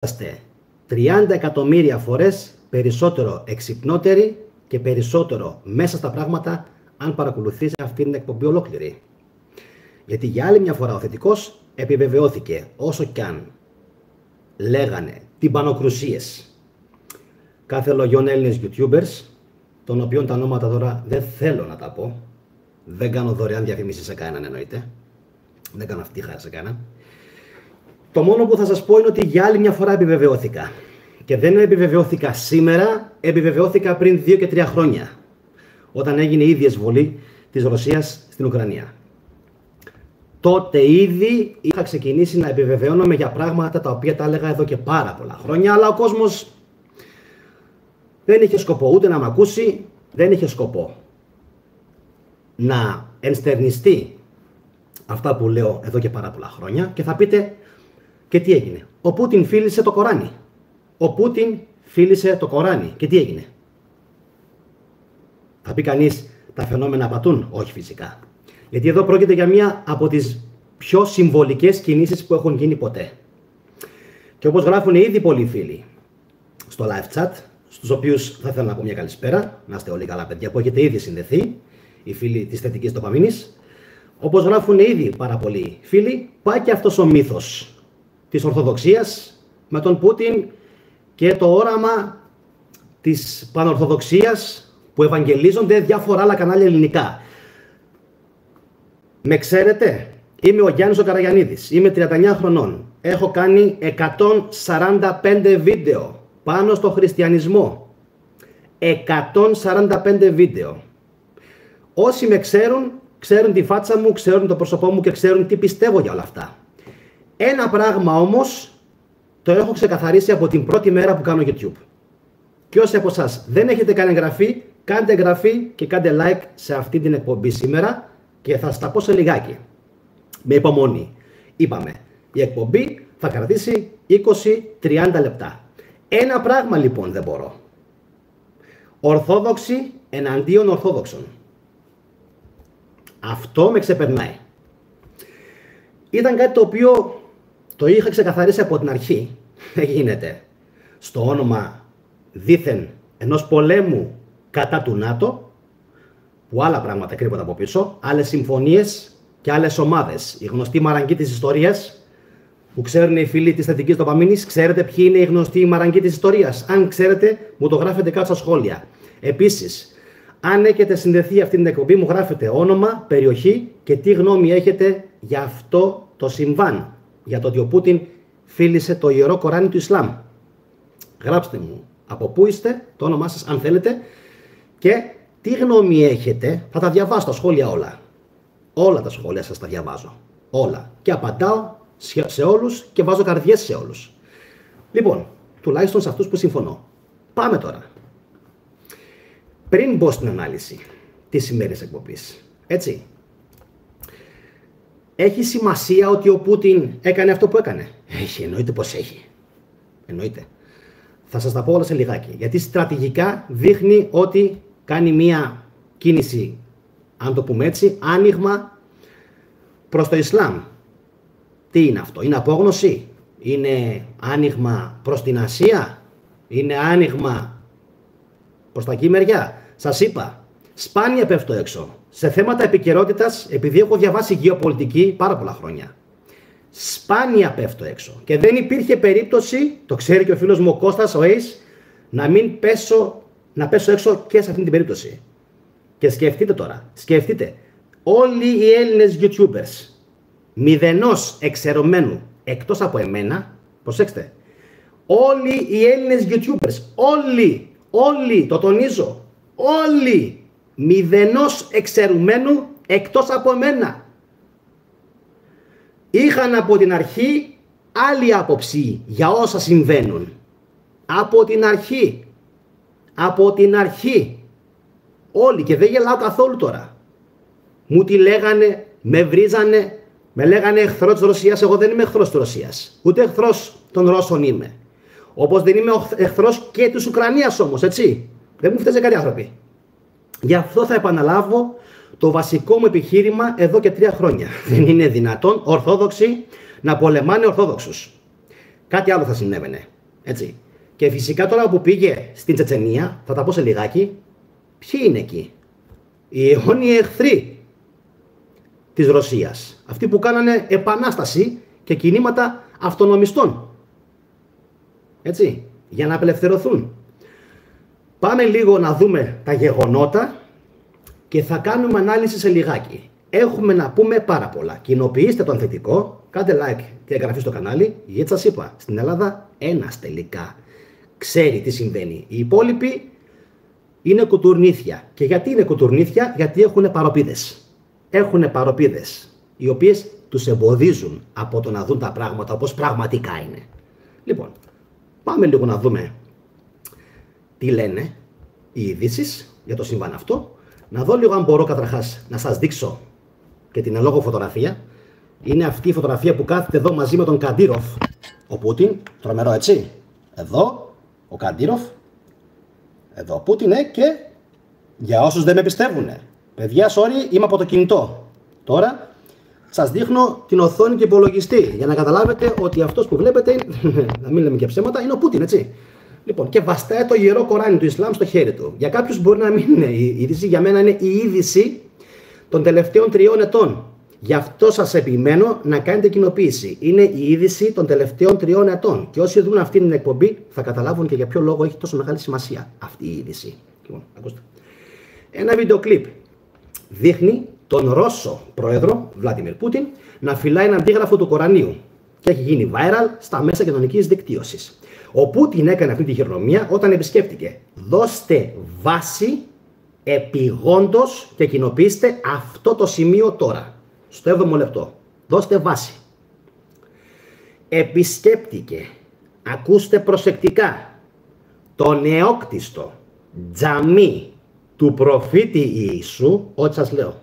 Είμαστε 30 εκατομμύρια φορές περισσότερο εξυπνότεροι και περισσότερο μέσα στα πράγματα αν παρακολουθείς αυτή την εκπομπή ολόκληρη. Γιατί για άλλη μια φορά ο θετικός επιβεβαιώθηκε, όσο κι αν λέγανε τυμπανοκρουσίες κάθε λογιών Έλληνες YouTubers, των οποίων τα ονόματα τώρα δεν θέλω να τα πω. Δεν κάνω δωρεάν διαφήμιση σε κανέναν, εννοείται. Δεν κάνω αυτή τη χάρη σε κανέναν. Το μόνο που θα σας πω είναι ότι για άλλη μια φορά επιβεβαιώθηκα. Και δεν επιβεβαιώθηκα σήμερα, επιβεβαιώθηκα πριν 2 και 3 χρόνια. Όταν έγινε η ίδια εισβολή της Ρωσίας στην Ουκρανία. Τότε ήδη είχα ξεκινήσει να επιβεβαιώνομαι για πράγματα τα οποία τα έλεγα εδώ και πάρα πολλά χρόνια, αλλά ο κόσμος δεν είχε σκοπό ούτε να μ' ακούσει, δεν είχε σκοπό να ενστερνιστεί αυτά που λέω εδώ και πάρα πολλά χρόνια και θα πείτε, και τι έγινε? Ο Πούτιν φίλησε το Κοράνι. Ο Πούτιν φίλησε το Κοράνι. Και τι έγινε? Θα πει κανείς, τα φαινόμενα απατούν? Όχι φυσικά. Γιατί εδώ πρόκειται για μία από τις πιο συμβολικές κινήσεις που έχουν γίνει ποτέ. Και όπως γράφουν ήδη πολλοί φίλοι στο live chat, στους οποίους θα ήθελα να πω μια καλησπέρα, να είστε όλοι καλά παιδιά που έχετε ήδη συνδεθεί, οι φίλοι της θετικής ντοπαμίνης, όπως γράφουν ήδη πάρα πολλοί φίλοι, πάει και αυτός ο μύθος της Ορθοδοξίας με τον Πούτιν και το όραμα της Πανορθοδοξίας που ευαγγελίζονται διάφορα άλλα κανάλια ελληνικά. Με ξέρετε, είμαι ο Γιάννης ο Καραγιαννίδης, είμαι 39 χρονών, έχω κάνει 145 βίντεο πάνω στο χριστιανισμό. 145 βίντεο. Όσοι με ξέρουν, ξέρουν τη φάτσα μου, ξέρουν το πρόσωπό μου και ξέρουν τι πιστεύω για όλα αυτά. Ένα πράγμα όμως το έχω ξεκαθαρίσει από την πρώτη μέρα που κάνω YouTube. Και όσοι από εσάς δεν έχετε κάνει εγγραφή, κάντε εγγραφή και κάντε like σε αυτή την εκπομπή σήμερα και θα σας τα πω σε λιγάκι. Με υπομονή. Είπαμε, η εκπομπή θα κρατήσει 20-30 λεπτά. Ένα πράγμα λοιπόν δεν μπορώ. Ορθόδοξοι εναντίον Ορθόδοξων. Αυτό με ξεπερνάει. Ήταν κάτι το οποίο το είχα ξεκαθαρίσει από την αρχή. Δεν γίνεται στο όνομα δήθεν ενός πολέμου κατά του ΝΑΤΟ, που άλλα πράγματα κρύβονται από πίσω, άλλες συμφωνίες και άλλες ομάδες. Η γνωστή μαραγκή της ιστορίας, που ξέρουν οι φίλοι της θετικής ντοπαμίνης, ξέρετε ποιοι είναι οι γνωστοί μαραγκοί της ιστορίας? Αν ξέρετε, μου το γράφετε κάτω στα σχόλια. Επίσης, αν έχετε συνδεθεί αυτή την εκπομπή, μου γράφετε όνομα, περιοχή και τι γνώμη έχετε για αυτό το συμβάν. Για το ότι ο Πούτιν φίλησε το Ιερό Κοράνι του Ισλάμ. Γράψτε μου από πού είστε, το όνομά σας αν θέλετε και τι γνώμη έχετε. Θα τα διαβάσω τα σχόλια όλα. Όλα τα σχόλια σας τα διαβάζω. Όλα. Και απαντάω σε όλους και βάζω καρδιές σε όλους. Λοιπόν, τουλάχιστον σε αυτούς που συμφωνώ. Πάμε τώρα. Πριν μπω στην ανάλυση της σημερινής εκπομπής, έτσι, έχει σημασία ότι ο Πούτιν έκανε αυτό που έκανε? Έχει, εννοείται πως έχει. Εννοείται. Θα σας τα πω όλα σε λιγάκι. Γιατί στρατηγικά δείχνει ότι κάνει μία κίνηση, αν το πούμε έτσι, άνοιγμα προς το Ισλάμ. Τι είναι αυτό? Είναι απόγνωση? Είναι άνοιγμα προς την Ασία? Είναι άνοιγμα προς τα εκεί μεριά? Σας είπα, σπάνια πέφτω έξω. Σε θέματα επικαιρότητας, επειδή έχω διαβάσει γεωπολιτική πάρα πολλά χρόνια. Σπάνια πέφτω έξω. Και δεν υπήρχε περίπτωση, το ξέρει και ο φίλος μου ο Κώστας, ο Ace, να μην πέσω έξω και σε αυτή την περίπτωση. Και σκεφτείτε τώρα, σκεφτείτε, όλοι οι Έλληνες YouTubers, μηδενός εξαιρωμένου, εκτός από εμένα, προσέξτε, όλοι οι Έλληνες YouTubers, όλοι, το τονίζω, όλοι, μηδενός εξαιρουμένου εκτός από εμένα, είχαν από την αρχή άλλη άποψη για όσα συμβαίνουν. Από την αρχή. Όλοι, και δεν γελάω καθόλου τώρα. Μου τι λέγανε, με βρίζανε, με λέγανε εχθρό της Ρωσίας. Εγώ δεν είμαι εχθρός της Ρωσίας. Ούτε εχθρός των Ρώσων είμαι. Όπως δεν είμαι εχθρός και της Ουκρανίας όμως, έτσι. Δεν μου φταίει κάτι άνθρωποι. Γι' αυτό θα επαναλάβω το βασικό μου επιχείρημα εδώ και 3 χρόνια. Δεν είναι δυνατόν Ορθόδοξοι να πολεμάνε Ορθόδοξους. Κάτι άλλο θα συνέβαινε. Έτσι. Και φυσικά τώρα που πήγε στην Τσετσενία, θα τα πω σε λιγάκι, ποιοι είναι εκεί? Οι αιώνιοι εχθροί της Ρωσίας. Αυτοί που κάνανε επανάσταση και κινήματα αυτονομιστών. Έτσι, για να απελευθερωθούν. Πάμε λίγο να δούμε τα γεγονότα και θα κάνουμε ανάλυση σε λιγάκι. Έχουμε να πούμε πάρα πολλά. Κοινοποιήστε τον θετικό, κάντε like και εγγραφή στο κανάλι, γιατί σας είπα, στην Ελλάδα ένας τελικά ξέρει τι συμβαίνει. Οι υπόλοιποι είναι κουτουρνίθια. Και γιατί είναι κουτουρνίθια? Γιατί έχουν παροπίδες. Έχουν παροπίδες, οι οποίες τους εμποδίζουν από το να δουν τα πράγματα όπως πραγματικά είναι. Λοιπόν, πάμε λίγο να δούμε τι λένε οι ειδήσεις για το συμβάν αυτό. Να δω λίγο αν μπορώ καταρχάς να σας δείξω και την ελόγω φωτογραφία. Είναι αυτή η φωτογραφία που κάθεται εδώ μαζί με τον Καντήροφ, ο Πούτιν, τρομερό έτσι. Εδώ ο Καντήροφ, εδώ ο Πούτιν, και για όσους δεν με πιστεύουν, παιδιά, sorry, είμαι από το κινητό. Τώρα σας δείχνω την οθόνη και υπολογιστή για να καταλάβετε ότι αυτός που βλέπετε, να μην λέμε και ψέματα, είναι ο Πούτιν, έτσι. Λοιπόν, και βαστάει το ιερό Κοράνι του Ισλάμ στο χέρι του. Για κάποιους μπορεί να μην είναι η είδηση, για μένα είναι η είδηση των τελευταίων 3 ετών. Γι' αυτό σας επιμένω να κάνετε κοινοποίηση. Είναι η είδηση των τελευταίων 3 ετών. Και όσοι δουν αυτή την εκπομπή θα καταλάβουν και για ποιο λόγο έχει τόσο μεγάλη σημασία αυτή η είδηση. Λοιπόν, ακούστε. Ένα βίντεο κλιπ δείχνει τον Ρώσο πρόεδρο Βλάντιμιρ Πούτιν να φυλάει ένα αντίγραφο του Κορανίου και έχει γίνει viral στα μέσα κοινωνικής δικτύωσης. Ο Πούτιν έκανε αυτή τη χειρονομία όταν επισκέφτηκε. Δώστε βάση επιγόντως και κοινοποιήστε αυτό το σημείο τώρα, στο 7ο λεπτό. Δώστε βάση. Επισκέπτηκε, ακούστε προσεκτικά, το νεόκτιστο τζαμί του προφήτη Ιησού, ό,τι σας λέω,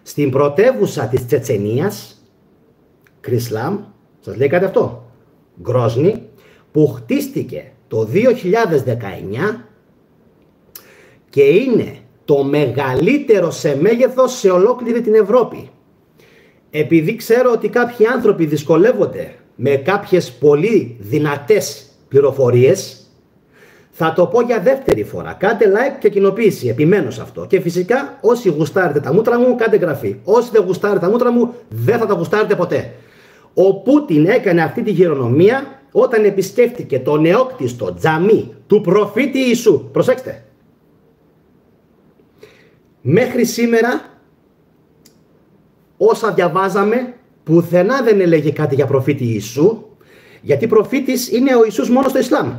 στην πρωτεύουσα της Τσετσενίας, Κρυσλάμ, σας λέει κάτι αυτό, Γκρόσνη, που χτίστηκε το 2019 και είναι το μεγαλύτερο σε μέγεθος σε ολόκληρη την Ευρώπη. Επειδή ξέρω ότι κάποιοι άνθρωποι δυσκολεύονται με κάποιες πολύ δυνατές πληροφορίες, θα το πω για δεύτερη φορά. Κάντε like και κοινοποίηση, επιμένω σε αυτό. Και φυσικά όσοι γουστάρετε τα μούτρα μου, κάντε εγγραφή. Όσοι δεν γουστάρετε τα μούτρα μου, δεν θα τα γουστάρετε ποτέ. Ο Πούτιν έκανε αυτή τη χειρονομία όταν επισκέφτηκε το νεόκτιστο τζαμί του προφήτη Ιησού. Προσέξτε. Μέχρι σήμερα, όσα διαβάζαμε, πουθενά δεν έλεγε κάτι για προφήτη Ιησού, γιατί προφήτης είναι ο Ιησούς μόνο στο Ισλάμ.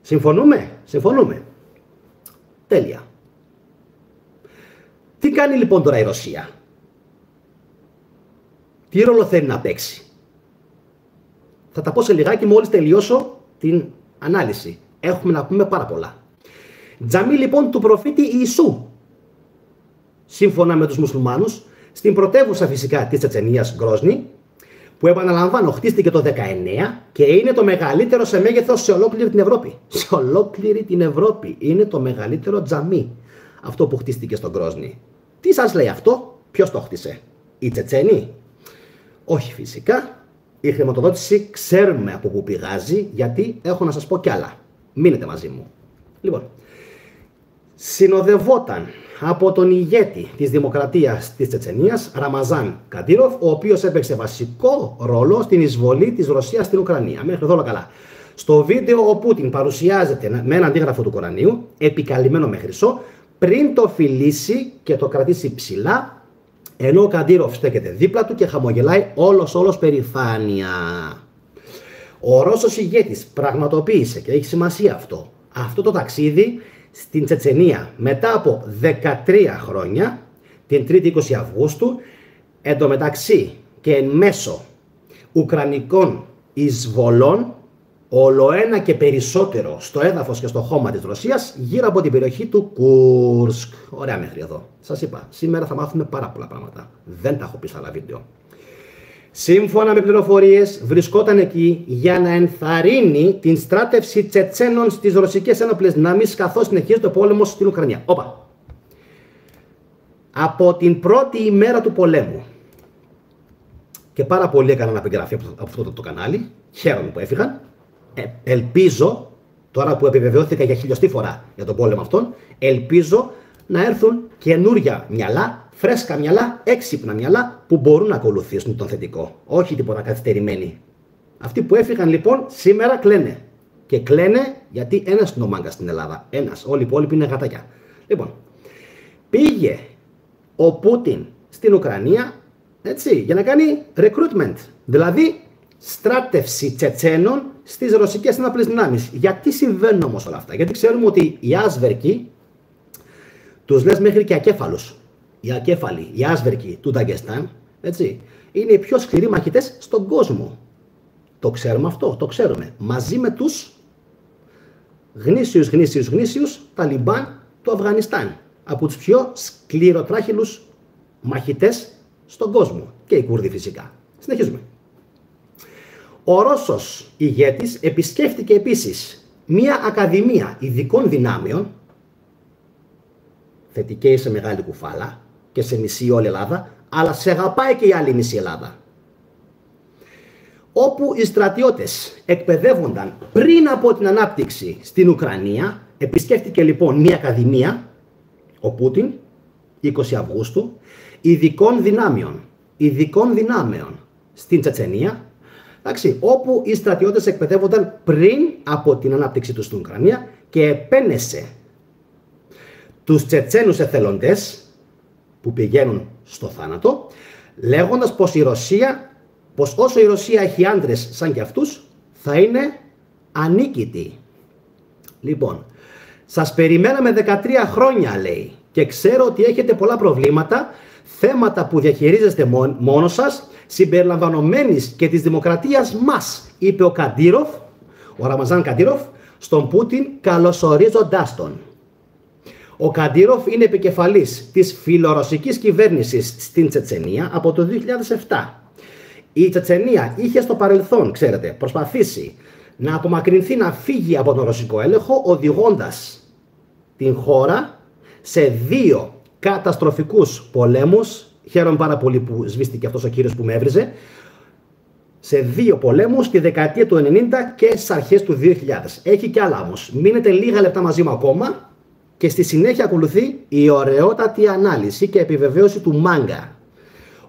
Συμφωνούμε? Συμφωνούμε. Τέλεια. Τι κάνει λοιπόν τώρα η Ρωσία? Τι ρόλο θέλει να παίξει? Θα τα πω σε λιγάκι μόλις τελειώσω την ανάλυση. Έχουμε να πούμε πάρα πολλά. Τζαμί λοιπόν του προφήτη Ιησού. Σύμφωνα με τους μουσουλμάνους, στην πρωτεύουσα φυσικά της Τσετσενίας, Γκρόσνη, που επαναλαμβάνω χτίστηκε το 19 και είναι το μεγαλύτερο σε μέγεθος σε ολόκληρη την Ευρώπη. Σε ολόκληρη την Ευρώπη είναι το μεγαλύτερο τζαμί αυτό που χτίστηκε στο Γκρόσνη. Τι σας λέει αυτό? Ποιος το χτίσε? Οι Τσετσένοι? Όχι φυσικά. Η χρηματοδότηση ξέρουμε από πού πηγάζει, γιατί έχω να σας πω κι άλλα. Μείνετε μαζί μου. Λοιπόν, συνοδευόταν από τον ηγέτη της Δημοκρατίας της Τσετσενίας, Ραμαζάν Καντήροφ, ο οποίος έπαιξε βασικό ρόλο στην εισβολή της Ρωσίας στην Ουκρανία. Μέχρι εδώ όλα καλά. Στο βίντεο ο Πούτιν παρουσιάζεται με ένα αντίγραφο του Κορανίου, επικαλυμμένο με χρυσό, πριν το φιλήσει και το κρατήσει ψηλά, ενώ ο Καντήροφ στέκεται δίπλα του και χαμογελάει όλος περηφάνεια. Ο Ρώσος ηγέτης πραγματοποίησε, και έχει σημασία αυτό το ταξίδι στην Τσετσενία μετά από 13 χρόνια, την 3η 20 Αυγούστου, εντωμεταξύ και εν μέσω ουκρανικών εισβολών, ολοένα και περισσότερο στο έδαφος και στο χώμα της Ρωσίας, γύρω από την περιοχή του Κούρσκ. Ωραία μέχρι εδώ. Σας είπα, σήμερα θα μάθουμε πάρα πολλά πράγματα. Δεν τα έχω πει σε άλλα βίντεο. Σύμφωνα με πληροφορίες, βρισκόταν εκεί για να ενθαρρύνει την στράτευση Τσετσένων στις ρωσικές ένοπλες δυνάμεις, καθώς συνεχίζεται ο πόλεμος στην Ουκρανία. Όπα. Από την πρώτη ημέρα του πολέμου, και πάρα πολλοί έκαναν απεγγραφή από αυτό το κανάλι. Χαίρομαι που έφυγαν. Ελπίζω, τώρα που επιβεβαιώθηκα για χιλιοστή φορά για τον πόλεμο αυτόν, ελπίζω να έρθουν καινούρια μυαλά, φρέσκα μυαλά, έξυπνα μυαλά που μπορούν να ακολουθήσουν τον θετικό. Όχι τίποτα καθυστερημένοι. Αυτοί που έφυγαν λοιπόν σήμερα κλαίνε. Και κλαίνε γιατί ένας είναι ο μάγκας στην Ελλάδα. Ένας. Όλοι οι υπόλοιποι είναι γατάκια. Λοιπόν, πήγε ο Πούτιν στην Ουκρανία, έτσι, για να κάνει recruitment. Δηλαδή στράτευση Τσετσένων στις ρωσικές ενόπλες δυνάμεις. Γιατί συμβαίνουν όμως όλα αυτά? Γιατί ξέρουμε ότι οι άσβερκοι τους λες μέχρι και ακέφαλους. Οι ακέφαλοι, οι άσβερκοι του Νταγκεστάν, έτσι, είναι οι πιο σκληροί μαχητές στον κόσμο. Το ξέρουμε αυτό, το ξέρουμε. Μαζί με τους γνήσιους Ταλιμπάν του Αφγανιστάν. Από τους πιο σκληροτράχυλους μαχητές στον κόσμο. Και οι Κούρδοι φυσικά. Συνεχίζουμε. Ο Ρώσος ηγέτης επισκέφτηκε επίσης μία ακαδημία ειδικών δυνάμεων, θετική σε μεγάλη κουφάλα και σε μισή όλη Ελλάδα, αλλά σε αγαπάει και η άλλη μισή Ελλάδα, όπου οι στρατιώτες εκπαιδεύονταν πριν από την ανάπτυξη στην Ουκρανία. Επισκέφτηκε λοιπόν μία ακαδημία, ο Πούτιν, 20 Αυγούστου, ειδικών δυνάμεων στην Τσετσενία, εντάξει, όπου οι στρατιώτες εκπαιδεύονταν πριν από την ανάπτυξη τους στην Ουκρανία και επένεσε τους Τσετσένους εθελοντές που πηγαίνουν στο θάνατο, λέγοντας πως όσο η Ρωσία έχει άντρες σαν και αυτούς, θα είναι ανίκητη. Λοιπόν, σας περιμέναμε 13 χρόνια, λέει, και ξέρω ότι έχετε πολλά προβλήματα, θέματα που διαχειρίζεστε μόνος σας, συμπεριλαμβανομένης και της δημοκρατίας μας, είπε ο Ραμαζάν Καντήροφ, στον Πούτιν καλωσορίζοντάς τον. Ο Καντήροφ είναι επικεφαλής της φιλορωσικής κυβέρνησης στην Τσετσενία από το 2007. Η Τσετσενία είχε στο παρελθόν, ξέρετε, προσπαθήσει να απομακρυνθεί, να φύγει από τον ρωσικό έλεγχο, οδηγώντας την χώρα σε 2 καταστροφικούς πολέμους. Χαίρομαι πάρα πολύ που σβήστηκε αυτός ο κύριος που με έβριζε. Σε 2 πολέμους τη δεκαετία του 90 και στις αρχές του 2000. Έχει και άλλα όμως. Μείνετε λίγα λεπτά μαζί μου ακόμα και στη συνέχεια ακολουθεί η ωραιότατη ανάλυση και επιβεβαίωση του μάγκα.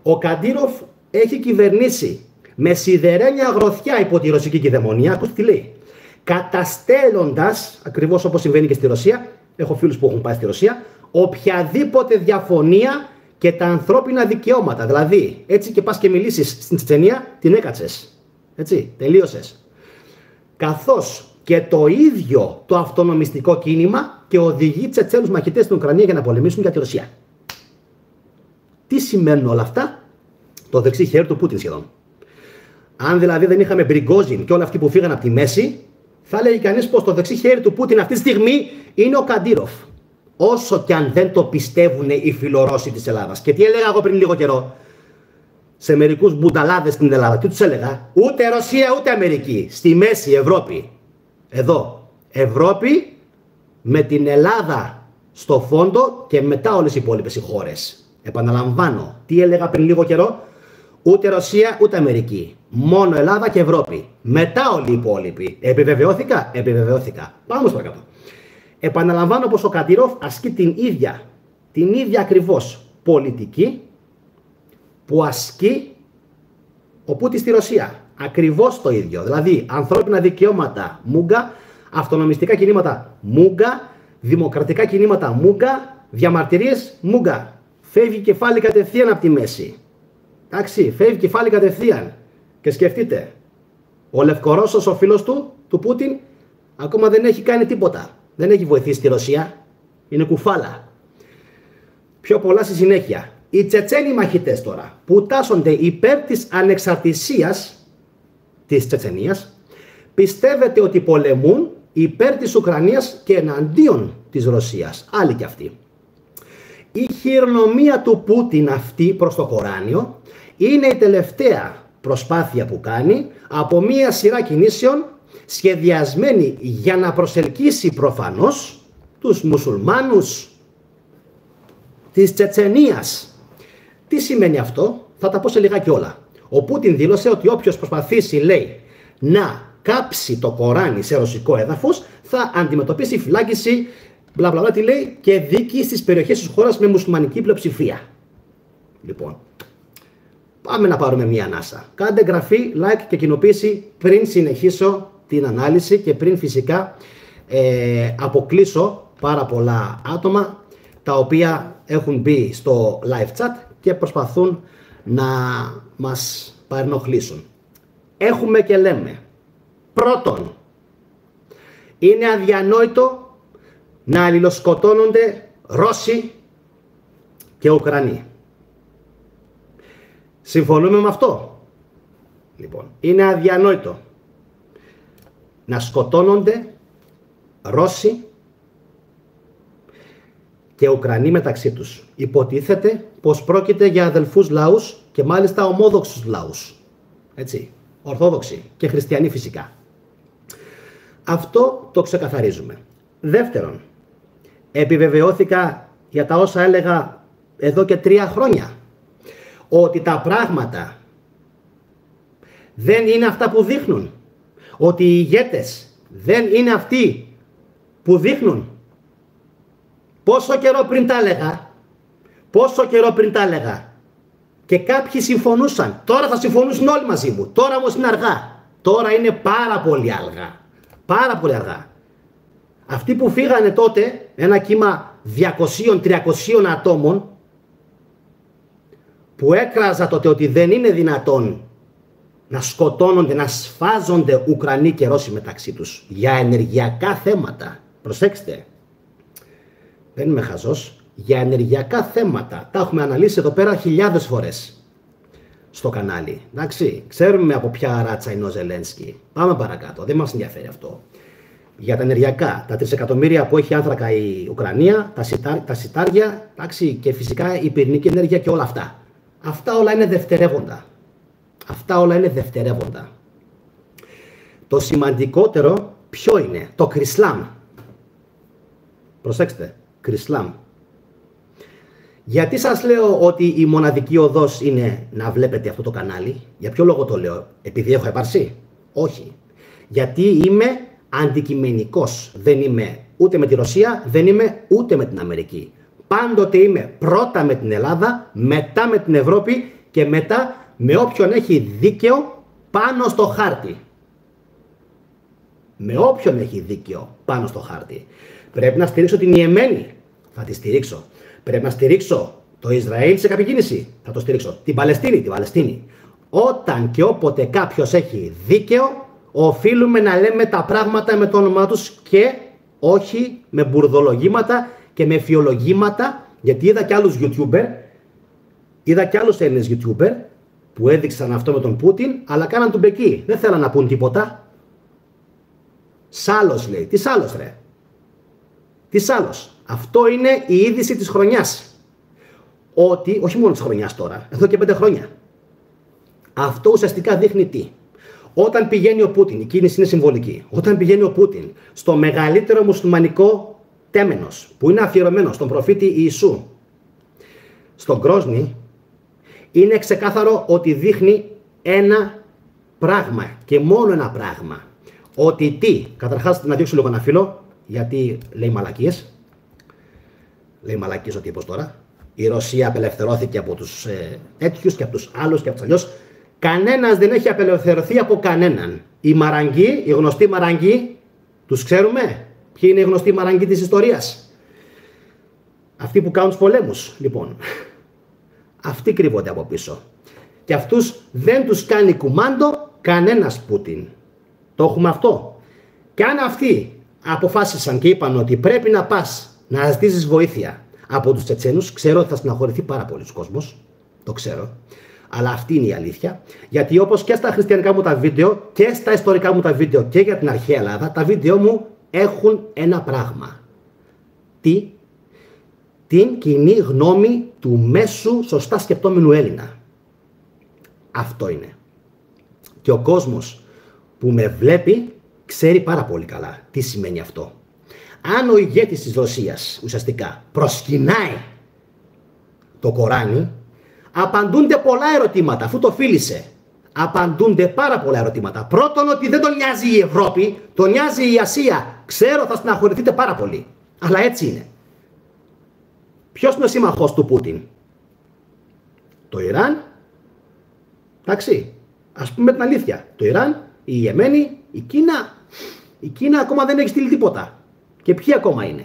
Ο Καντήροφ έχει κυβερνήσει με σιδερένια γροθιά υπό τη ρωσική κυδαιμονία. Ακούστε τι λέει. Καταστέλλοντας, ακριβώς όπως συμβαίνει και στη Ρωσία, έχω φίλους που έχουν πάει στη Ρωσία, οποιαδήποτε διαφωνία και τα ανθρώπινα δικαιώματα. Δηλαδή, έτσι και πας και μιλήσεις στην Τσετσενία, την έκατσες. Έτσι, τελείωσες. Καθώς και το ίδιο το αυτονομιστικό κίνημα και οδηγεί Τσετσένους μαχητές στην Ουκρανία για να πολεμήσουν για τη Ρωσία. Τι σημαίνουν όλα αυτά? Το δεξί χέρι του Πούτιν σχεδόν. Αν δηλαδή δεν είχαμε Μπριγκόζιν και όλοι αυτοί που φύγαν από τη μέση, θα λέει κανείς πως το δεξί χέρι του Πούτιν αυτή τη στιγμή είναι ο Καντήροφ. Όσο και αν δεν το πιστεύουν οι φιλορώσοι της Ελλάδας. Και τι έλεγα εγώ πριν λίγο καιρό σε μερικούς μπουνταλάδες στην Ελλάδα? Τι τους έλεγα? Ούτε Ρωσία ούτε Αμερική. Στη μέση Ευρώπη. Εδώ. Ευρώπη με την Ελλάδα στο φόντο και μετά όλες οι υπόλοιπες οι χώρες. Επαναλαμβάνω, τι έλεγα πριν λίγο καιρό? Ούτε Ρωσία ούτε Αμερική. Μόνο Ελλάδα και Ευρώπη. Μετά όλοι οι υπόλοιποι. Επιβεβαιώθηκα? Επιβεβαιώθηκα. Πάμε στο κάτω. Επαναλαμβάνω πως ο Καντήροφ ασκεί την ίδια ακριβώς πολιτική που ασκεί ο Πούτιν στη Ρωσία. Ακριβώς το ίδιο. Δηλαδή ανθρώπινα δικαιώματα μούγκα, αυτονομιστικά κινήματα μούγκα, δημοκρατικά κινήματα μούγκα, διαμαρτυρίες μούγκα. Φεύγει κεφάλι κατευθείαν από τη μέση. Εντάξει, φεύγει κεφάλι κατευθείαν. Και σκεφτείτε, ο Λευκορώσος, ο φίλος του Πούτιν, ακόμα δεν έχει κάνει τίποτα. Δεν έχει βοηθήσει τη Ρωσία. Είναι κουφάλα. Πιο πολλά στη συνέχεια. Οι Τσετσένοι μαχητές τώρα που τάσσονται υπέρ της ανεξαρτησίας της Τσετσενίας, πιστεύετε ότι πολεμούν υπέρ της Ουκρανίας και εναντίον της Ρωσίας. Άλλοι κι αυτοί. Η χειρονομία του Πούτιν αυτή προς το Κοράνιο είναι η τελευταία προσπάθεια που κάνει από μία σειρά κινήσεων σχεδιασμένη για να προσελκύσει προφανώς τους μουσουλμάνους της Τσετσενίας. Τι σημαίνει αυτό? Θα τα πω σε λιγάκι όλα. Ο Πούτιν δήλωσε ότι όποιος προσπαθήσει, λέει, να κάψει το Κοράνι σε ρωσικό έδαφος θα αντιμετωπίσει φυλάκιση, μπλα μπλα μπλα, τι λέει, και δίκη στις περιοχές της χώρας με μουσουλμανική πλειοψηφία. Λοιπόν, πάμε να πάρουμε μία ανάσα. Κάντε εγγραφή, like και κοινοποίηση πριν συνεχίσω την ανάλυση και πριν φυσικά αποκλείσω πάρα πολλά άτομα τα οποία έχουν μπει στο live chat και προσπαθούν να μας παρενοχλήσουν. Έχουμε και λέμε, πρώτον, είναι αδιανόητο να αλληλοσκοτώνονται Ρώσοι και Ουκρανοί. Συμφωνούμε με αυτό? Λοιπόν, είναι αδιανόητο να σκοτώνονται Ρώσοι και Ουκρανοί μεταξύ τους. Υποτίθεται πως πρόκειται για αδελφούς λαούς και μάλιστα ομόδοξους λαούς. Έτσι, ορθόδοξοι και χριστιανοί φυσικά. Αυτό το ξεκαθαρίζουμε. Δεύτερον, επιβεβαιώθηκα για τα όσα έλεγα εδώ και 3 χρόνια. Ότι τα πράγματα δεν είναι αυτά που δείχνουν. Ότι οι ηγέτες δεν είναι αυτοί που δείχνουν. Πόσο καιρό πριν τα έλεγα. Πόσο καιρό πριν τα έλεγα. Και κάποιοι συμφωνούσαν. Τώρα θα συμφωνούσουν όλοι μαζί μου. Τώρα όμως είναι αργά. Τώρα είναι πάρα πολύ αργά. Πάρα πολύ αργά. Αυτοί που φύγανε τότε, ένα κύμα 200-300 ατόμων, που έκραζα τότε ότι δεν είναι δυνατόν να σκοτώνονται, να σφάζονται Ουκρανοί και Ρώσοι μεταξύ τους για ενεργειακά θέματα. Προσέξτε, δεν είμαι χαζός, για ενεργειακά θέματα. Τα έχουμε αναλύσει εδώ πέρα χιλιάδες φορές στο κανάλι. Εντάξει, ξέρουμε από ποια ράτσα είναι ο Ζελένσκι. Πάμε παρακάτω, δεν μας ενδιαφέρει αυτό. Για τα ενεργειακά, τα 3 εκατομμύρια που έχει άνθρακα η Ουκρανία, τα σιτάρια, εντάξει, και φυσικά η πυρηνική ενέργεια και όλα αυτά. Αυτά όλα είναι δευτερεύοντα. Αυτά όλα είναι δευτερεύοντα. Το σημαντικότερο ποιο είναι? Το Κρυσλάμ. Προσέξτε, Κρυσλάμ. Γιατί σας λέω ότι η μοναδική οδός είναι να βλέπετε αυτό το κανάλι? Για ποιο λόγο το λέω? Επειδή έχω επαρσεί? Όχι. Γιατί είμαι αντικειμενικός. Δεν είμαι ούτε με τη Ρωσία, δεν είμαι ούτε με την Αμερική. Πάντοτε είμαι πρώτα με την Ελλάδα, μετά με την Ευρώπη και μετά με όποιον έχει δίκαιο πάνω στο χάρτη. Με όποιον έχει δίκαιο πάνω στο χάρτη. Πρέπει να στηρίξω την Ιεμένη. Θα τη στηρίξω. Πρέπει να στηρίξω το Ισραήλ σε κάποια κίνηση. Θα το στηρίξω. Την Παλαιστίνη. Όταν και όποτε κάποιος έχει δίκαιο, οφείλουμε να λέμε τα πράγματα με το όνομά τους και όχι με μπουρδολογήματα και με φιολογήματα, γιατί είδα και άλλους YouTuber, είδα και άλλους Έλληνες YouTuber που έδειξαν αυτό με τον Πούτιν, αλλά κάναν τον μπεκί. Δεν θέλαν να πούν τίποτα. Σάλος λέει. Τι σάλος ρε? Τι σάλος? Αυτό είναι η είδηση της χρονιάς. Ότι, όχι μόνο της χρονιάς τώρα, εδώ και 5 χρόνια. Αυτό ουσιαστικά δείχνει τι? Όταν πηγαίνει ο Πούτιν, η κίνηση είναι συμβολική, όταν πηγαίνει ο Πούτιν στο μεγαλύτερο μουσουλμανικό τέμενος που είναι αφιερωμένο στον προφήτη Ιησού, στον Γκρόσνη, είναι ξεκάθαρο ότι δείχνει ένα πράγμα και μόνο ένα πράγμα. Ότι τι? Καταρχάς να δείξω λίγο ένα φύλλο, γιατί λέει μαλακίες. Λέει μαλακίες ο τύπος τώρα. Η Ρωσία απελευθερώθηκε από τους έτοιους και από τους άλλους και από τους αλλιώς. Κανένας δεν έχει απελευθερωθεί από κανέναν. Οι μαραγκοί, οι γνωστοί μαραγκοί, τους ξέρουμε? Ποιοι είναι οι γνωστοί μαραγκοί της ιστορίας? Αυτοί που κάνουν τους πολέμους, λοιπόν. Αυτοί κρύβονται από πίσω. Και αυτούς δεν τους κάνει κουμάντο κανένας Πούτιν. Το έχουμε αυτό. Και αν αυτοί αποφάσισαν και είπαν ότι πρέπει να πας να ζητήσεις βοήθεια από τους Τσετσένους, ξέρω ότι θα στεναχωρηθεί πάρα πολύ ο κόσμος. Το ξέρω. Αλλά αυτή είναι η αλήθεια. Γιατί όπως και στα χριστιανικά μου τα βίντεο και στα ιστορικά μου τα βίντεο και για την αρχαία Ελλάδα, τα βίντεο μου έχουν ένα πράγμα. Τι? Την κοινή γνώμη του μέσου σωστά σκεπτόμενου Έλληνα. Αυτό είναι. Και ο κόσμος που με βλέπει ξέρει πάρα πολύ καλά τι σημαίνει αυτό. Αν ο ηγέτης της Ρωσίας ουσιαστικά προσκυνάει το Κοράνι, απαντούνται πολλά ερωτήματα αφού το φίλησε. απαντούνται πάρα πολλά ερωτήματα. Πρώτον, ότι δεν τον νοιάζει η Ευρώπη, τον νοιάζει η Ασία. Ξέρω, θα στεναχωρηθείτε πάρα πολύ. Αλλά έτσι είναι. Ποιος είναι ο σύμμαχος του Πούτιν? Το Ιράν. Εντάξει. Ας πούμε την αλήθεια. Το Ιράν, η Ιεμένη, η Κίνα. Η Κίνα ακόμα δεν έχει στείλει τίποτα. Και ποιοι ακόμα είναι?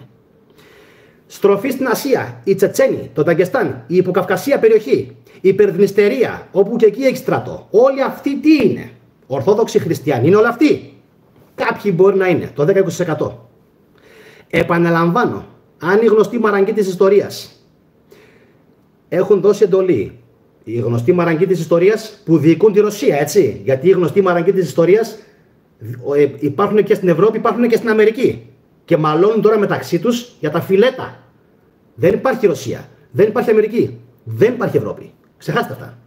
Στροφή στην Ασία, η Τσετσένη, το Νταγκεστάν, η υποκαυκασία περιοχή, η Υπερδνηστερία, όπου και εκεί έχει στρατό. Όλοι αυτοί τι είναι? Ορθόδοξοι χριστιανοί είναι όλοι αυτοί? Κάποιοι μπορεί να είναι, το 10-20%. Επαναλαμβάνω, αν οι γνωστοί μαραγκοί της ιστορίας έχουν δώσει εντολή, οι γνωστοί μαραγκοί της ιστορίας που διοικούν τη Ρωσία, έτσι, γιατί οι γνωστοί μαραγκοί της ιστορίας υπάρχουν και στην Ευρώπη, υπάρχουν και στην Αμερική. Και μαλώνουν τώρα μεταξύ τους για τα φιλέτα. Δεν υπάρχει Ρωσία. Δεν υπάρχει Αμερική. Δεν υπάρχει Ευρώπη. Ξεχάστε αυτά.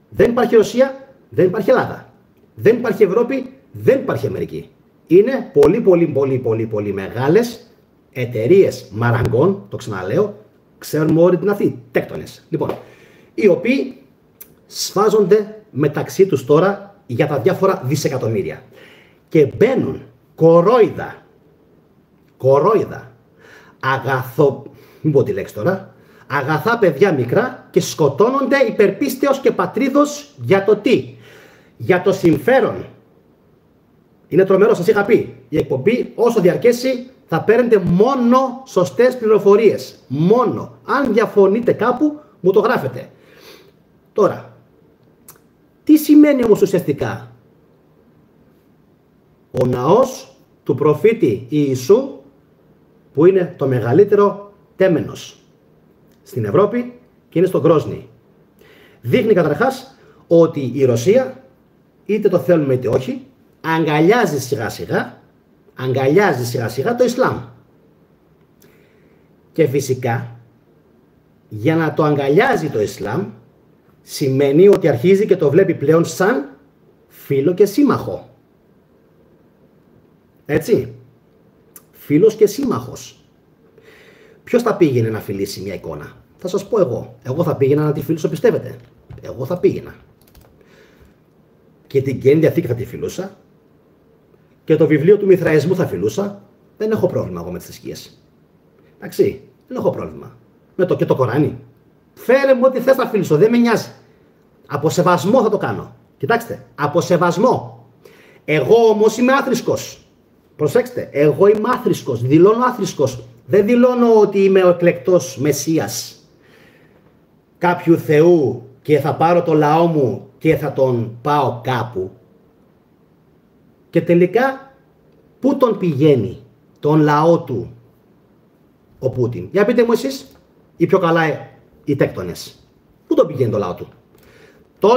Δεν υπάρχει Ρωσία. Δεν υπάρχει Ελλάδα. Δεν υπάρχει Ευρώπη. Δεν υπάρχει Αμερική. Είναι πολύ μεγάλες εταιρείες μαραγκών, το ξαναλέω, ξέρουμε όλοι τι είναι αυτοί, τέκτονες. Λοιπόν, οι οποίοι σφάζονται μεταξύ τους τώρα για τα διάφορα δισεκατομμύρια. Και μπαίνουν κορόιδα, μην πω τη λέξη τώρα, αγαθά παιδιά μικρά και σκοτώνονται υπερπίστεως και πατρίδος για το τι? Για το συμφέρον. Είναι τρομερό, σας είχα πει. Η εκπομπή όσο διαρκέσει θα παίρνετε μόνο σωστές πληροφορίες. Μόνο. Αν διαφωνείτε κάπου μου το γράφετε. Τώρα, τι σημαίνει όμως ουσιαστικά? Ο ναός του προφήτη Ιησού, που είναι το μεγαλύτερο τέμενος στην Ευρώπη και είναι στο Γκρόσνι, δείχνει καταρχάς ότι η Ρωσία, είτε το θέλουμε είτε όχι, αγκαλιάζει σιγά σιγά το Ισλάμ. Και φυσικά για να το αγκαλιάζει το Ισλάμ σημαίνει ότι αρχίζει και το βλέπει πλέον σαν φίλο και σύμμαχο. Έτσι, φίλος και σύμμαχος. Ποιος θα πήγαινε να φιλήσει μια εικόνα? Θα σας πω εγώ. Εγώ θα πήγαινα να τη φιλήσω, πιστεύετε? Εγώ θα πήγαινα. Και την Καινή Διαθήκη θα τη φιλούσα. Και το βιβλίο του Μηθραϊσμού θα φιλούσα. Δεν έχω πρόβλημα εγώ με τις θρησκείες. Εντάξει, δεν έχω πρόβλημα. Και το Κοράνι. Φέρε μου ό,τι θες να φιλήσω, δεν με νοιάζει. Από σεβασμό θα το κάνω. Κοιτάξτε, από σεβασμό. Εγώ όμως είμαι άθρησκος. Προσέξτε, εγώ είμαι άθρησκος, δηλώνω άθρησκος. Δεν δηλώνω ότι είμαι ο εκλεκτός Μεσσίας κάποιου Θεού και θα πάρω το λαό μου και θα τον πάω κάπου. Και τελικά, πού τον πηγαίνει τον λαό του ο Πούτιν? Για πείτε μου εσείς, ή πιο καλά οι τέκτονες. Πού τον πηγαίνει το λαό του? Το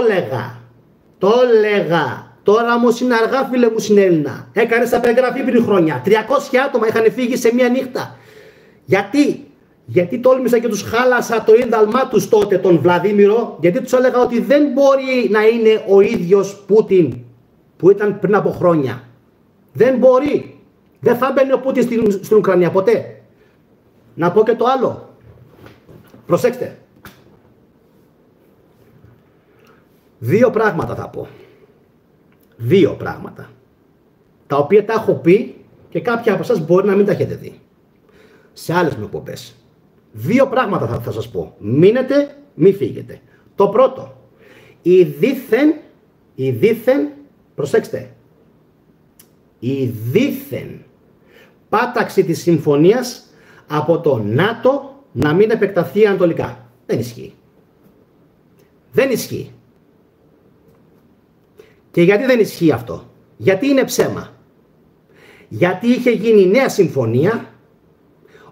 έλεγα. Τώρα όμως είναι αργά, φίλε μου συνέλληνα. Έκανες απεγγραφή πριν χρόνια. 300 άτομα είχαν φύγει σε μία νύχτα. Γιατί τόλμησα και τους χάλασα το ίνδαλμά τους τότε, τον Βλαδίμηρο, γιατί τους έλεγα ότι δεν μπορεί να είναι ο ίδιος Πούτιν που ήταν πριν από χρόνια. Δεν μπορεί. Δεν θα μπαίνει ο Πούτιν στην Ουκρανία ποτέ. Να πω και το άλλο. Προσέξτε. 2 πράγματα θα πω. 2 πράγματα. Τα οποία τα έχω πει και κάποιοι από εσάς μπορεί να μην τα έχετε δει. Σε άλλες μου εκπομπές. 2 πράγματα θα σας πω. Μείνετε, μη φύγετε. Το πρώτο. Η δήθεν, προσέξτε. Η δήθεν πάταξη της συμφωνίας από το ΝΑΤΟ να μην επεκταθεί ανατολικά. Δεν ισχύει. Δεν ισχύει. Και γιατί δεν ισχύει αυτό? Γιατί είναι ψέμα? Γιατί είχε γίνει νέα συμφωνία.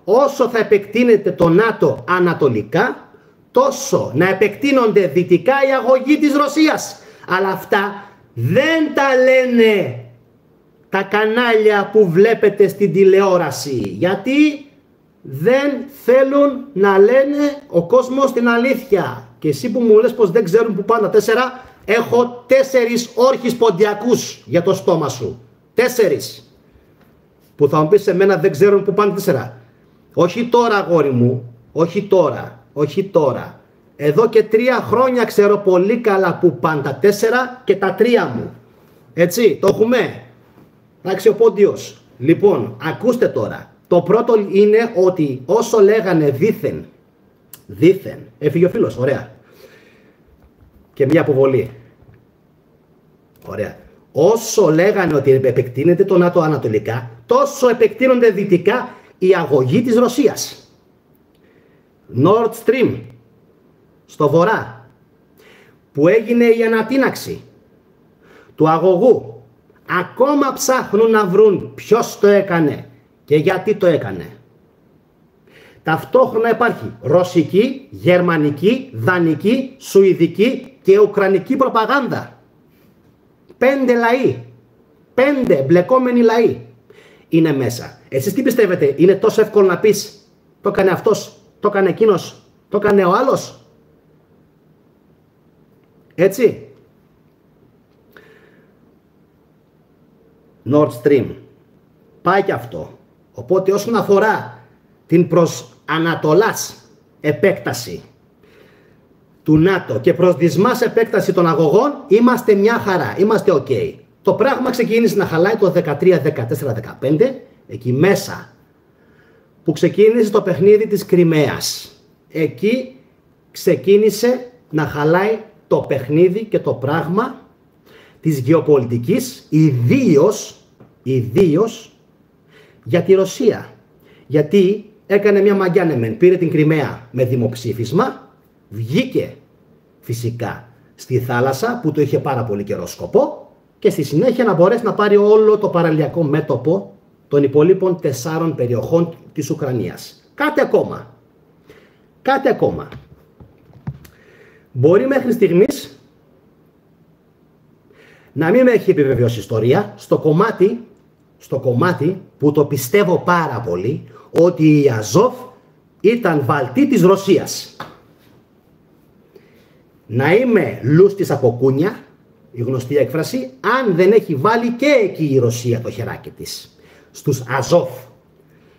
Όσο θα επεκτείνεται το ΝΑΤΟ ανατολικά, τόσο να επεκτείνονται δυτικά η αγωγή της Ρωσίας. Αλλά αυτά δεν τα λένε τα κανάλια που βλέπετε στην τηλεόραση. Γιατί δεν θέλουν να λένε ο κόσμος την αλήθεια. Και εσύ που μου λες πως δεν ξέρουν που πάνε τα 4, έχω 4 όρχες ποντιακούς για το στόμα σου. 4. Που θα μου πεις σε μένα δεν ξέρουν που πάνε 4. Όχι τώρα, αγόρι μου. Όχι τώρα. Εδώ και 3 χρόνια ξέρω πολύ καλά που πάνε τα 4 και τα 3 μου. Έτσι, το έχουμε. Εντάξει, ο Πόντιος. Λοιπόν, ακούστε τώρα. Το πρώτο είναι ότι όσο λέγανε δήθεν, έφυγε ο φίλος, ωραία. Και μια αποβολή. Ωραία. Όσο λέγανε ότι επεκτείνεται το ΝΑΤΟ ανατολικά, τόσο επεκτείνονται δυτικά η αγωγή της Ρωσίας. Nord Stream, στο βορρά, που έγινε η ανατείναξη του αγωγού. Ακόμα ψάχνουν να βρουν ποιος το έκανε και γιατί το έκανε. Ταυτόχρονα υπάρχει ρωσική, γερμανική, δανική, σουηδική και ουκρανική προπαγάνδα. 5 λαοί, 5 μπλεκόμενοι λαοί είναι μέσα. Εσείς τι πιστεύετε, είναι τόσο εύκολο να πεις το έκανε αυτός, το έκανε εκείνος, το έκανε ο άλλος? Έτσι. Nord Stream. Πάει και αυτό. Οπότε όσον αφορά την προς Ανατολάς επέκταση του ΝΑΤΟ και προς δυσμάς επέκταση των αγωγών, είμαστε μια χαρά, είμαστε ok. Το πράγμα ξεκίνησε να χαλάει το 13, 14, 15, εκεί μέσα που ξεκίνησε το παιχνίδι της Κριμαίας. Εκεί ξεκίνησε να χαλάει το παιχνίδι και το πράγμα της γεωπολιτικής, ιδίως για τη Ρωσία. Γιατί έκανε μια μαγιά, ναι μεν, πήρε την Κριμαία με δημοψήφισμα, βγήκε φυσικά στη θάλασσα που το είχε πάρα πολύ καιρό σκοπό και στη συνέχεια να μπορέσει να πάρει όλο το παραλιακό μέτωπο των υπολείπων 4 περιοχών της Ουκρανίας. Κάτι ακόμα. Μπορεί μέχρι στιγμής να μην με έχει επιβεβαιώσει η ιστορία στο κομμάτι που το πιστεύω πάρα πολύ, ότι η Αζόφ ήταν βαλτή της Ρωσίας. Να είμαι λούστης από κούνια, η γνωστή έκφραση, αν δεν έχει βάλει και εκεί η Ρωσία το χεράκι της. Στους Αζόφ.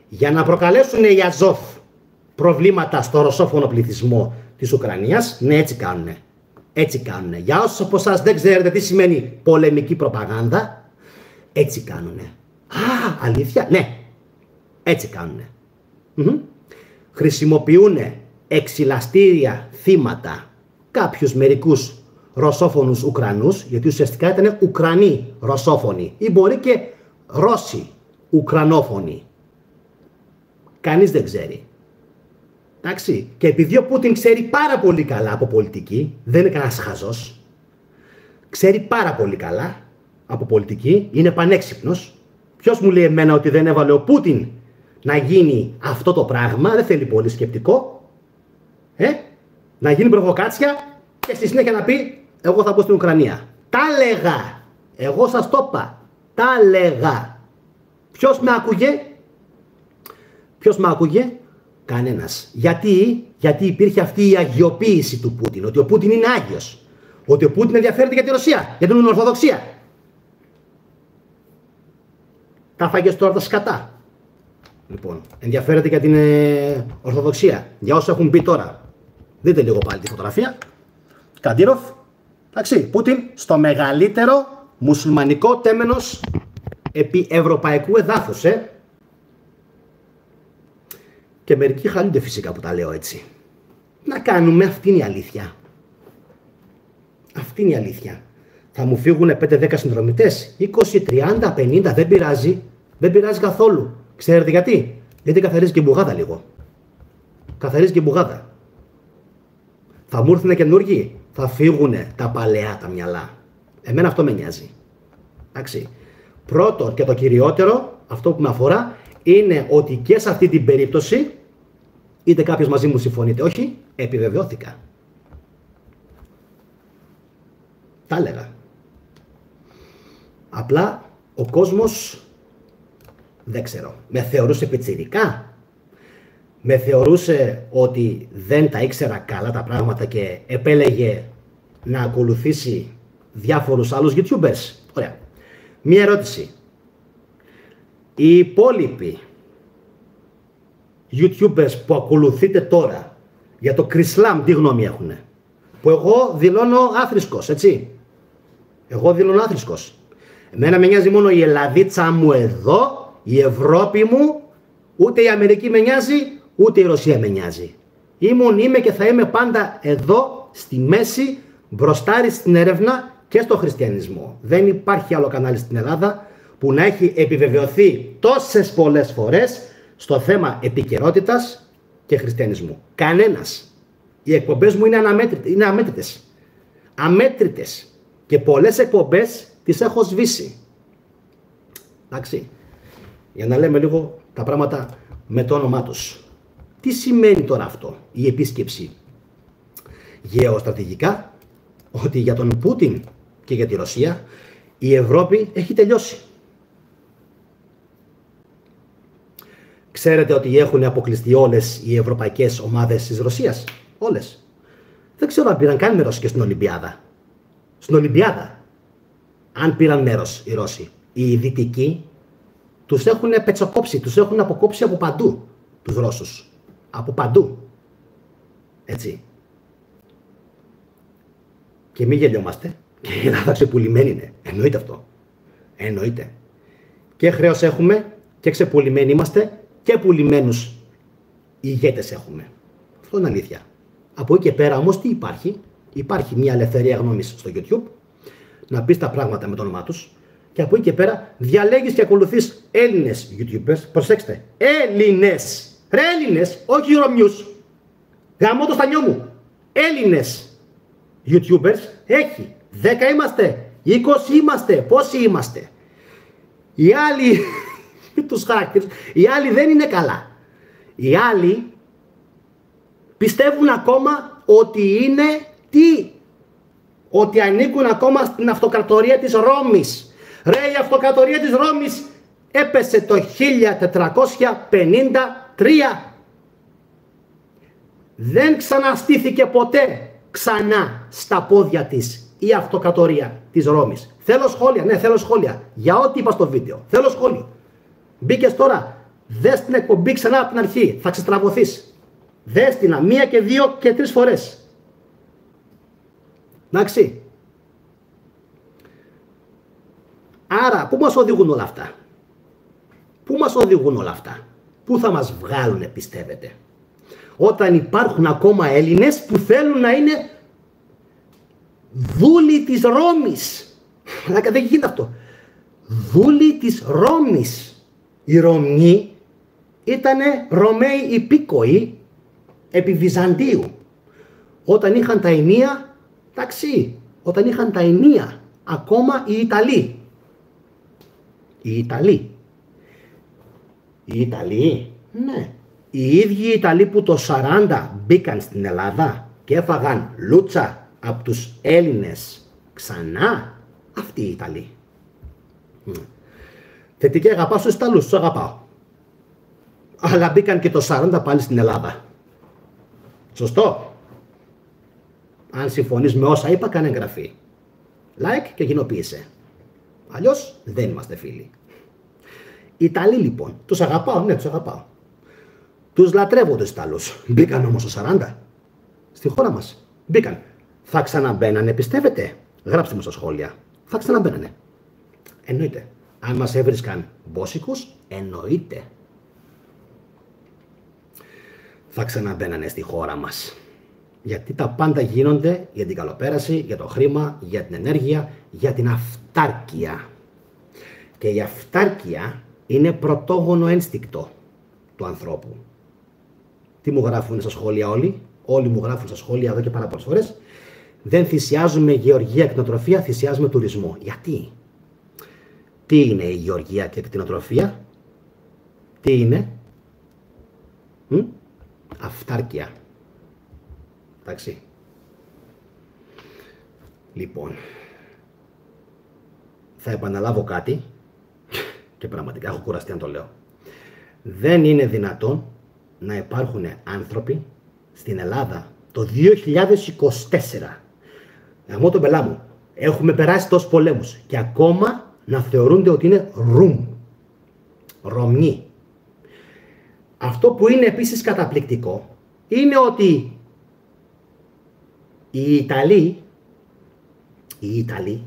Για να προκαλέσουν οι Αζόφ προβλήματα στο ρωσόφωνο πληθυσμό της Ουκρανίας, ναι, έτσι κάνουνε. Για όσους από εσάς δεν ξέρετε τι σημαίνει πολεμική προπαγάνδα, έτσι κάνουνε. Α, αλήθεια, ναι, έτσι κάνουνε. Χρησιμοποιούν εξυλαστήρια θύματα κάποιους μερικούς ρωσόφωνους Ουκρανούς, γιατί ουσιαστικά ήταν Ουκρανοί ρωσόφωνοι ή μπορεί και Ρώσοι Ουκρανόφωνοι. Κανείς δεν ξέρει. Εντάξει. Και επειδή ο Πούτιν ξέρει πάρα πολύ καλά από πολιτική, δεν είναι κανένας χαζός, ξέρει πάρα πολύ καλά από πολιτική, είναι πανέξυπνος. Ποιος μου λέει εμένα ότι δεν έβαλε ο Πούτιν να γίνει αυτό το πράγμα? Δεν θέλει πολύ σκεπτικό. Να γίνει προβοκάτσια και στη συνέχεια να πει εγώ θα μπω στην Ουκρανία. Τα λέγα. Εγώ σας το είπα. Τα λέγα. Ποιος με άκουγε? Κανένας. Γιατί υπήρχε αυτή η αγιοποίηση του Πούτιν. Ότι ο Πούτιν είναι άγιος. Ότι ο Πούτιν ενδιαφέρεται για τη Ρωσία. Για την Ορθοδοξία. Τα φάγες τώρα τα σκατά. Λοιπόν, ενδιαφέρεται για την Ορθοδοξία. Για όσοι έχουν πει τώρα. Δείτε λίγο πάλι τη φωτογραφία. Καντήροφ. Εντάξει, Πούτιν στο μεγαλύτερο μουσουλμανικό τέμενος επί ευρωπαϊκού εδάφους. Και μερικοί χαλούνται φυσικά που τα λέω έτσι. Να κάνουμε, αυτή είναι η αλήθεια. Αυτή είναι η αλήθεια. Θα μου φύγουν 5-10 συνδρομητές, 20, 30, 50, δεν πειράζει. Δεν πειράζει καθόλου. Ξέρετε γιατί? Γιατί καθαρίζει και μπουγάδα λίγο. Καθαρίζει και μπουγάδα. Θα μου έρθουν καινούργοι, θα φύγουν τα παλαιά τα μυαλά. Εμένα αυτό με νοιάζει. Εντάξει. Πρώτο και το κυριότερο, αυτό που με αφορά, είναι ότι και σε αυτή την περίπτωση, είτε κάποιος μαζί μου συμφωνείτε όχι, επιβεβαιώθηκα. Τα έλεγα. Απλά ο κόσμος, δεν ξέρω, με θεωρούσε πιτσιρικά. Με θεωρούσε ότι δεν τα ήξερα καλά τα πράγματα και επέλεγε να ακολουθήσει διάφορους άλλους YouTubers. Ωραία. Μία ερώτηση. Οι υπόλοιποι YouTubers που ακολουθείτε τώρα, Για το Κρισλάμ τι γνώμη έχουνε. Που εγώ δηλώνω άθρησκος, έτσι. Εγώ δηλώνω άθρησκος. Εμένα με νοιάζει μόνο η Ελλαδίτσα μου εδώ, η Ευρώπη μου, ούτε η Αμερική με νοιάζει, ούτε η Ρωσία με νοιάζει. Είμαι και θα είμαι πάντα εδώ, στη μέση, μπροστάρι στην έρευνα και στο χριστιανισμό. Δεν υπάρχει άλλο κανάλι στην Ελλάδα που να έχει επιβεβαιωθεί τόσες πολλές φορές στο θέμα επικαιρότητας και χριστιανισμού. Κανένας. Οι εκπομπές μου είναι αμέτρητες. Αμέτρητες. Και πολλές εκπομπές τις έχω σβήσει. Εντάξει. Για να λέμε λίγο τα πράγματα με το όνομά τους. Τι σημαίνει τώρα αυτό, η επίσκεψη? Γεωστρατηγικά, ότι για τον Πούτιν και για τη Ρωσία η Ευρώπη έχει τελειώσει. Ξέρετε ότι έχουν αποκλειστεί όλες οι ευρωπαϊκές ομάδες της Ρωσίας. Όλες. Δεν ξέρω αν πήραν καν μέρος και στην Ολυμπιάδα. Στην Ολυμπιάδα. Αν πήραν μέρος οι Ρώσοι. Οι Δυτικοί τους έχουν πετσοκόψει, τους έχουν αποκόψει από παντού τους Ρώσους. Από παντού. Έτσι. Και μην γελιόμαστε. Και η Ελλάδα ξεπουλημένη είναι. Εννοείται αυτό. Εννοείται. Και χρέος έχουμε και ξεπουλημένοι είμαστε και πουλημένους ηγέτες έχουμε. Αυτό είναι αλήθεια. Από εκεί και πέρα όμως τι υπάρχει? Υπάρχει μια ελευθερία γνώμης στο YouTube. Να πεις τα πράγματα με το όνομά τους. Και από εκεί και πέρα διαλέγεις και ακολουθείς Έλληνες YouTubers. Προσέξτε. Έλληνες. Ρε Έλληνες, όχι Ρωμιούς. Γαμώ το στανιό μου. Έλληνες YouTubers έχει. 10 είμαστε. 20 είμαστε. Πόσοι είμαστε? Οι άλλοι, τους χαρακτήρες, οι άλλοι δεν είναι καλά. Οι άλλοι πιστεύουν ακόμα ότι είναι τι? Ότι ανήκουν ακόμα στην αυτοκρατορία της Ρώμης. Ρε, η αυτοκρατορία της Ρώμης έπεσε το 1453. Δεν ξαναστήθηκε ποτέ ξανά στα πόδια της η αυτοκρατορία της Ρώμης. Θέλω σχόλια, ναι, θέλω σχόλια. Για ό,τι είπα στο βίντεο. Θέλω σχόλιο. Μπήκες τώρα, δες την εκπομπή ξανά από την αρχή. Θα ξεστραβωθείς. Δες την 1 και 2 και 3 φορές. Εντάξει. Άρα, πού μας οδηγούν όλα αυτά? Πού μας οδηγούν όλα αυτά? Πού θα μας βγάλουνε, πιστεύετε? Όταν υπάρχουν ακόμα Έλληνες που θέλουν να είναι δούλοι της Ρώμης. Δεν γίνεται αυτό. Δούλοι της Ρώμης. Οι Ρωμιοί ήτανε Ρωμαίοι υπήκοοι επί Βυζαντίου. Όταν είχαν τα ενία, εντάξει, όταν είχαν τα ενία, ακόμα οι Ιταλοί. Οι Ιταλοί. Οι Ιταλοί, ναι. Οι ίδιοι Ιταλοί που το 40 μπήκαν στην Ελλάδα και έφαγαν λούτσα από τους Έλληνες ξανά, αυτοί οι Ιταλοί. Θετική αγαπάω στους Ιταλούς, τους αγαπάω. Αλλά μπήκαν και το 40 πάλι στην Ελλάδα. Σωστό? Αν συμφωνείς με όσα είπα, κάνε εγγραφή. Like και κοινοποίησε. Αλλιώς δεν είμαστε φίλοι. Οι Ιταλοί λοιπόν, τους αγαπάω, ναι, τους αγαπάω. Τους λατρεύω τους Ιταλούς. Μπήκαν όμως το 40 στη χώρα μας. Μπήκαν. Θα ξαναμπαίνανε, πιστεύετε? Γράψτε μου στα σχόλια. Θα ξαναμπαίνανε. Εννοείται. Αν μας έβρισκαν μπόσικους, εννοείται. Θα ξαναμπαίνανε στη χώρα μας. Γιατί τα πάντα γίνονται για την καλοπέραση, για το χρήμα, για την ενέργεια, για την αυτάρκεια. Και η αυτάρκεια είναι πρωτόγονο ένστικτο του ανθρώπου. Τι μου γράφουν στα σχόλια όλοι? Όλοι μου γράφουν στα σχόλια εδώ και πάρα πολλές φορές. Δεν θυσιάζουμε γεωργία και κτηνοτροφία, θυσιάζουμε τουρισμό. Γιατί? Τι είναι η γεωργία και κτηνοτροφία? Τι είναι? Αυτάρκεια. Εντάξει. Λοιπόν, θα επαναλάβω κάτι και πραγματικά έχω κουραστεί να το λέω. Δεν είναι δυνατόν να υπάρχουν άνθρωποι στην Ελλάδα το 2024. Γαμώ τον πελά μου. Έχουμε περάσει τόσους πολέμους και ακόμα να θεωρούνται ότι είναι Ρωμιοί. Αυτό που είναι επίσης καταπληκτικό είναι ότι Οι Ιταλοί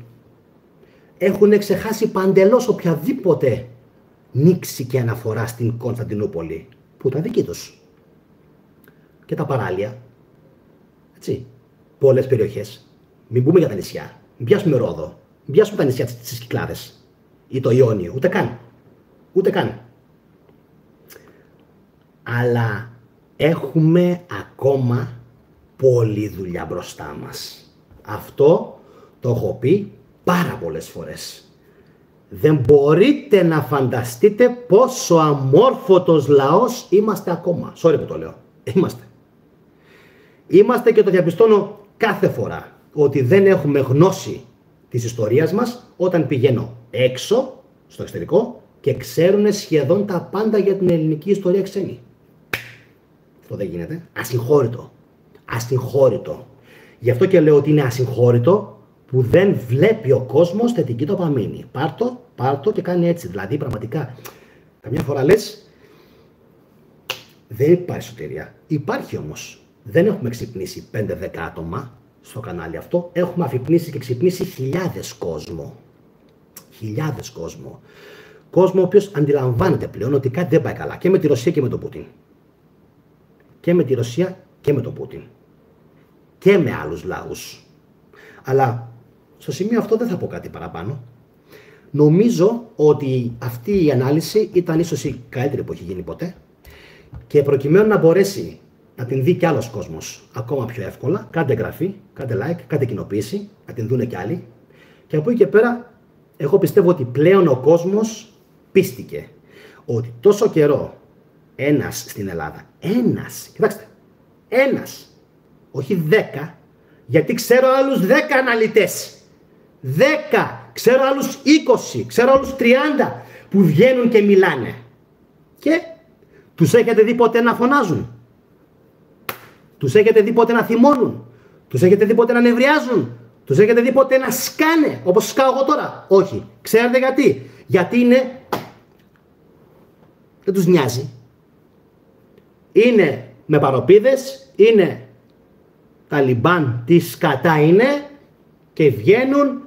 έχουν ξεχάσει παντελώς οποιαδήποτε νήξη και αναφορά στην Κωνσταντινούπολη, που ήταν δική τους. Και τα παράλια, έτσι, πολλές περιοχές. Μην πούμε για τα νησιά, μην πιάσουμε Ρόδο, μην πιάσουμε τα νησιά της Κυκλάδες ή το Ιόνιο, ούτε καν. Αλλά έχουμε ακόμα πολλή δουλειά μπροστά μας. Αυτό το έχω πει πάρα πολλές φορές. Δεν μπορείτε να φανταστείτε πόσο αμόρφωτος λαός είμαστε ακόμα. Sorry που το λέω. Είμαστε και το διαπιστώνω κάθε φορά ότι δεν έχουμε γνώση της ιστορίας μας όταν πηγαίνω έξω, στο εξωτερικό, και ξέρουν σχεδόν τα πάντα για την ελληνική ιστορία ξένοι. Αυτό δεν γίνεται. Ασυγχώρητο. Γι' αυτό και λέω ότι είναι ασυγχώρητο που δεν βλέπει ο κόσμος θετική ντοπαμίνη. Πάρτο και κάνει έτσι. Δηλαδή πραγματικά, καμιά φορά λες, δεν υπάρχει σωτηρία. Υπάρχει όμως. Δεν έχουμε ξυπνήσει 5-10 άτομα στο κανάλι αυτό. Έχουμε αφυπνήσει και ξυπνήσει χιλιάδες κόσμο. Κόσμο ο οποίος αντιλαμβάνεται πλέον ότι κάτι δεν πάει καλά. Και με τη Ρωσία και με τον Πούτιν. Και με άλλους λαούς. Αλλά στο σημείο αυτό δεν θα πω κάτι παραπάνω. Νομίζω ότι αυτή η ανάλυση ήταν ίσως η καλύτερη που έχει γίνει ποτέ. Και προκειμένου να μπορέσει να την δει κι άλλος κόσμος ακόμα πιο εύκολα, κάντε εγγραφή, κάντε like, κάντε κοινοποίηση, να την δούνε κι άλλοι. Και από εκεί και πέρα, εγώ πιστεύω ότι πλέον ο κόσμος πίστηκε ότι τόσο καιρό ένας στην Ελλάδα, ένας, όχι 10, γιατί ξέρω άλλους 10 αναλυτές, 10, ξέρω άλλους 20, ξέρω άλλους 30 που βγαίνουν και μιλάνε. Και τους έχετε δει ποτέ να φωνάζουν? Τους έχετε δει ποτέ να θυμώνουν? Τους έχετε δει ποτέ να νευριάζουν? Τους έχετε δει ποτέ να σκάνε όπως σκάω εγώ τώρα? Όχι. Ξέρετε γιατί? Γιατί δεν τους νοιάζει. Είναι με παροπίδες, είναι Ταλιμπάν, τι σκατά είναι, και βγαίνουν,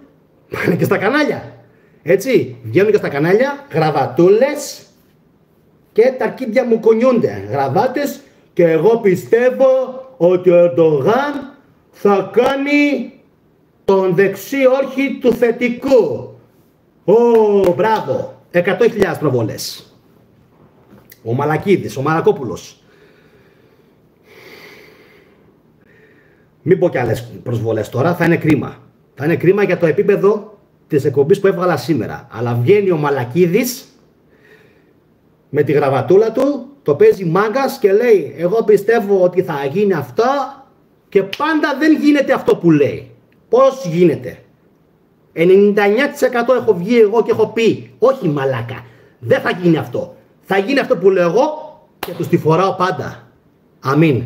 πάνε και στα κανάλια. Έτσι, βγαίνουν και στα κανάλια, γραβατούλες, και τα αρκίδια μου κουνιούνται. Γραβάτες, και εγώ πιστεύω ότι ο Ερντογάν θα κάνει τον δεξί όρχη του θετικού. Μπράβο, 100.000 προβολές. Ο Μαλακίδης, ο Μαλακόπουλος. Μην πω κι άλλες προσβολές τώρα, θα είναι κρίμα. Θα είναι κρίμα για το επίπεδο της εκπομπής που έβγαλα σήμερα. Αλλά βγαίνει ο Μαλακίδης με τη γραβατούλα του, το παίζει μάγκας και λέει εγώ πιστεύω ότι θα γίνει αυτό, και πάντα δεν γίνεται αυτό που λέει. Πώς γίνεται? 99% έχω βγει εγώ και έχω πει όχι μαλάκα, δεν θα γίνει αυτό. Θα γίνει αυτό που λέω εγώ, και τους τη φοράω πάντα. Αμήν.